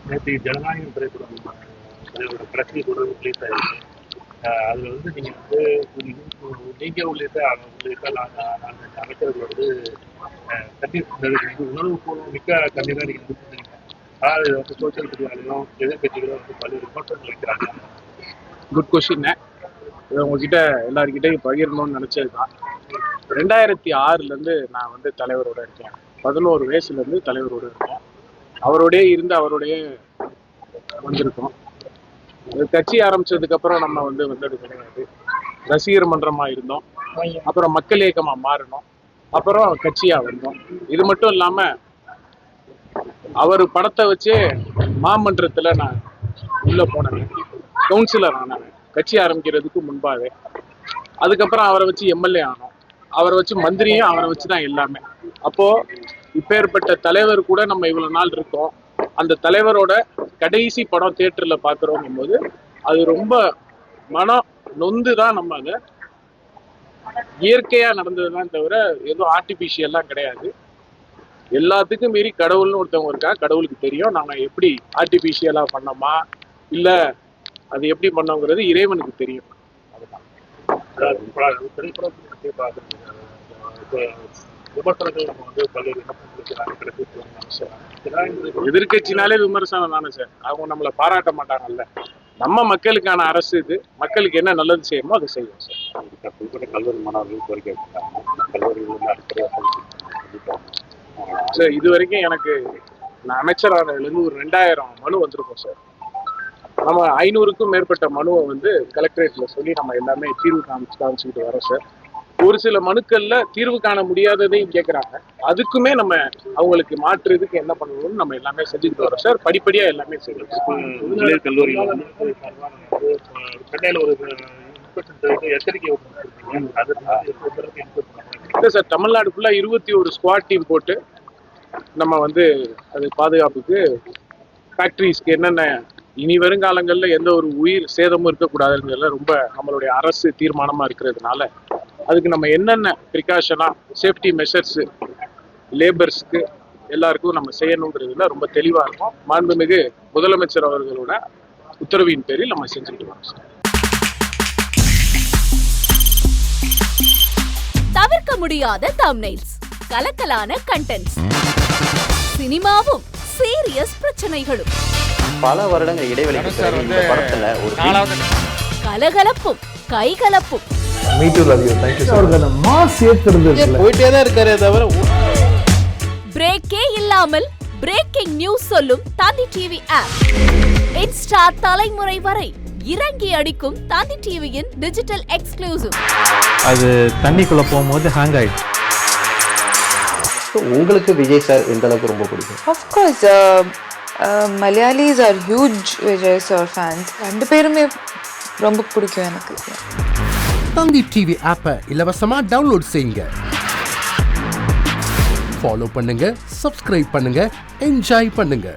நேற்று ஜனநாயகம் திரைப்படம் தலைவரோட பிரச்சனை கூட ரிலீஸ் ஆயிருக்கு. அதில் வந்து நீங்கள் வந்து நீங்கள் உள்ளிட்ட அமைச்சர்கள் வந்து கண்ணீர் உணர்வுபூர்வம் மிக்க கண்ணீராக நீங்கள் கொடுத்துருந்தீங்க. அதாவது வந்து சோசியல் மீடியாலையும் எதிர்கட்சிகளும் வந்து பல்வேறு விமர்சனங்கள் வைக்கிறாங்க. Good question. இதை உங்ககிட்ட எல்லாருக்கிட்டையும் பகிரணும்னு நினச்சது தான். 2006 நான் வந்து தலைவரோட இருக்கேன். 11 வயசுலேருந்து தலைவரோட இருக்கேன். அவரோடய இருந்து அவரோடய வந்திருக்கோம். கட்சி ஆரம்பிச்சதுக்கு அப்புறம் நம்ம வந்து வந்தது கிடையாது. ரசிகர் மன்றமா இருந்தோம், அப்புறம் மக்கள் இயக்கமா மாறினோம், அப்புறம் கட்சியா வந்தோம். இது மட்டும் இல்லாம அவர் படத்தை வச்சு மாமன்றத்துல நான் உள்ள போனேன், கவுன்சிலர் ஆனேன் கட்சி ஆரம்பிக்கிறதுக்கு முன்பாகவே. அதுக்கப்புறம் அவரை வச்சு எம்எல்ஏ ஆனோம், அவரை வச்சு மந்திரியும் அவரை வச்சுதான் எல்லாமே. அப்போ இப்பேற்பட்ட தலைவர் கூட நம்ம இவ்வளவு நாள் இருக்கோம். அந்த தலைவரோட கடைசி படம் தியேட்டர்ல பாக்குறோம் போது அது ரொம்ப மனம் நொந்து தான். நம்ம அதை இயற்கையா நடந்ததுதான் தவிர எதுவும் ஆர்டிபிஷியல்லாம் கிடையாது. எல்லாத்துக்கும் மீறி கடவுள்னு ஒருத்தவங்க இருக்கா, கடவுளுக்கு தெரியும் நாங்க எப்படி ஆர்டிபிஷியலா பண்ணோமா இல்ல அது எப்படி பண்ணோங்கிறது இறைவனுக்கு தெரியும். விமர்சனங்கள் நம்ம வந்து பல்வேறு எதிர்கட்சினாலே விமர்சனம் தானே சார். அவங்க நம்மளை பாராட்ட மாட்டாங்கல்ல. நம்ம மக்களுக்கான அரசு இது, மக்களுக்கு என்ன நல்லது செய்யணுமோ அதை செய்வோம் சார். கல்லூரி மாணவர்கள் கோரிக்கை சார் இது வரைக்கும் எனக்கு நான் அமைச்சரானதுலேருந்து ஒரு 2000 மனு வந்திருக்கும் சார். நம்ம 500க்கும் மேற்பட்ட மனுவை வந்து கலெக்டரேட்ல சொல்லி நம்ம எல்லாமே தீர்வு காமிச்சுக்கிட்டு வரோம் சார். ஒரு சில மனுக்கள்ல தீர்வு காண முடியாததையும் கேட்கறாங்க. அதுக்குமே நம்ம அவங்களுக்கு மாற்றுறதுக்கு என்ன பண்ணணும்னு நம்ம எல்லாமே செஞ்சுட்டு வரோம் சார். படிப்படியா எல்லாமே செய்யணும். கல்லூரி சென்னையில ஒரு எச்சரிக்கை இல்லை சார், தமிழ்நாடு ஃபுல்லா 21 ஸ்குவாட் டீம் போட்டு நம்ம வந்து அது பாதுகாப்புக்கு ஃபேக்டரிஸ்க்கு என்னென்ன இனி வருங்காலங்களில் எந்த ஒரு உயிர் சேதமும் இருக்கக்கூடாதுங்கிறதுல ரொம்ப நம்மளுடைய அரசு தீர்மானமா இருக்கிறதுனால அதுக்கு நம்ம என்னென்ன ப்ரிகாஷனா சேஃப்டி மெஷர்ஸ் லேபர்ஸ்க்கு எல்லாருக்கும் நம்ம செய்யணுங்கிறதுல ரொம்ப தெளிவா இருக்கும். மாண்புமிகு முதலமைச்சர் அவர்களோட உத்தரவின் பேரில் நம்ம செஞ்சுட்டு வரோம் சார். தவிர்க்க முடியாத தம்ப்நெயில்ஸ், கலக்கலான கண்டென்ட்ஸ், சினிமாவும் சீரியஸ் பிரச்சனைகளும், பல வருடங்கள் இடைவெளிக்கு பிறகு இந்த படத்துல ஒரு கலகலப்பும் கைகலப்பும், போயிட்டே தான் இருக்காரே தவிர பிரேக்கே இல்லாமல் பிரேக்கிங் நியூஸ் சொல்லும் தந்தி டிவி ஆப். இன்ஸ்டா தலைமுறை வரை இறங்கி அடிக்கும் தந்தி டிவியின் டிஜிட்டல் எக்ஸ்க்ளூசிவ். அது தண்ணிக்குள்ள போகும்போது ஹேங் ஆயிடுச்சு. உங்களுக்கு விஜய் சார் எந்த அளவுக்கு ரொம்ப பிடிக்கும்? Of course, Malayalis are huge Vijay sir fans. ரெண்டு பேருமே ரொம்ப பிடிக்கும் எனக்கு. தந்தி டிவி ஆப்பை இலவசமா டவுன்லோட் செய்யுங்க, ஃபாலோ பண்ணுங்க, சப்ஸ்கிரைப் பண்ணுங்க, என்ஜாய் பண்ணுங்க.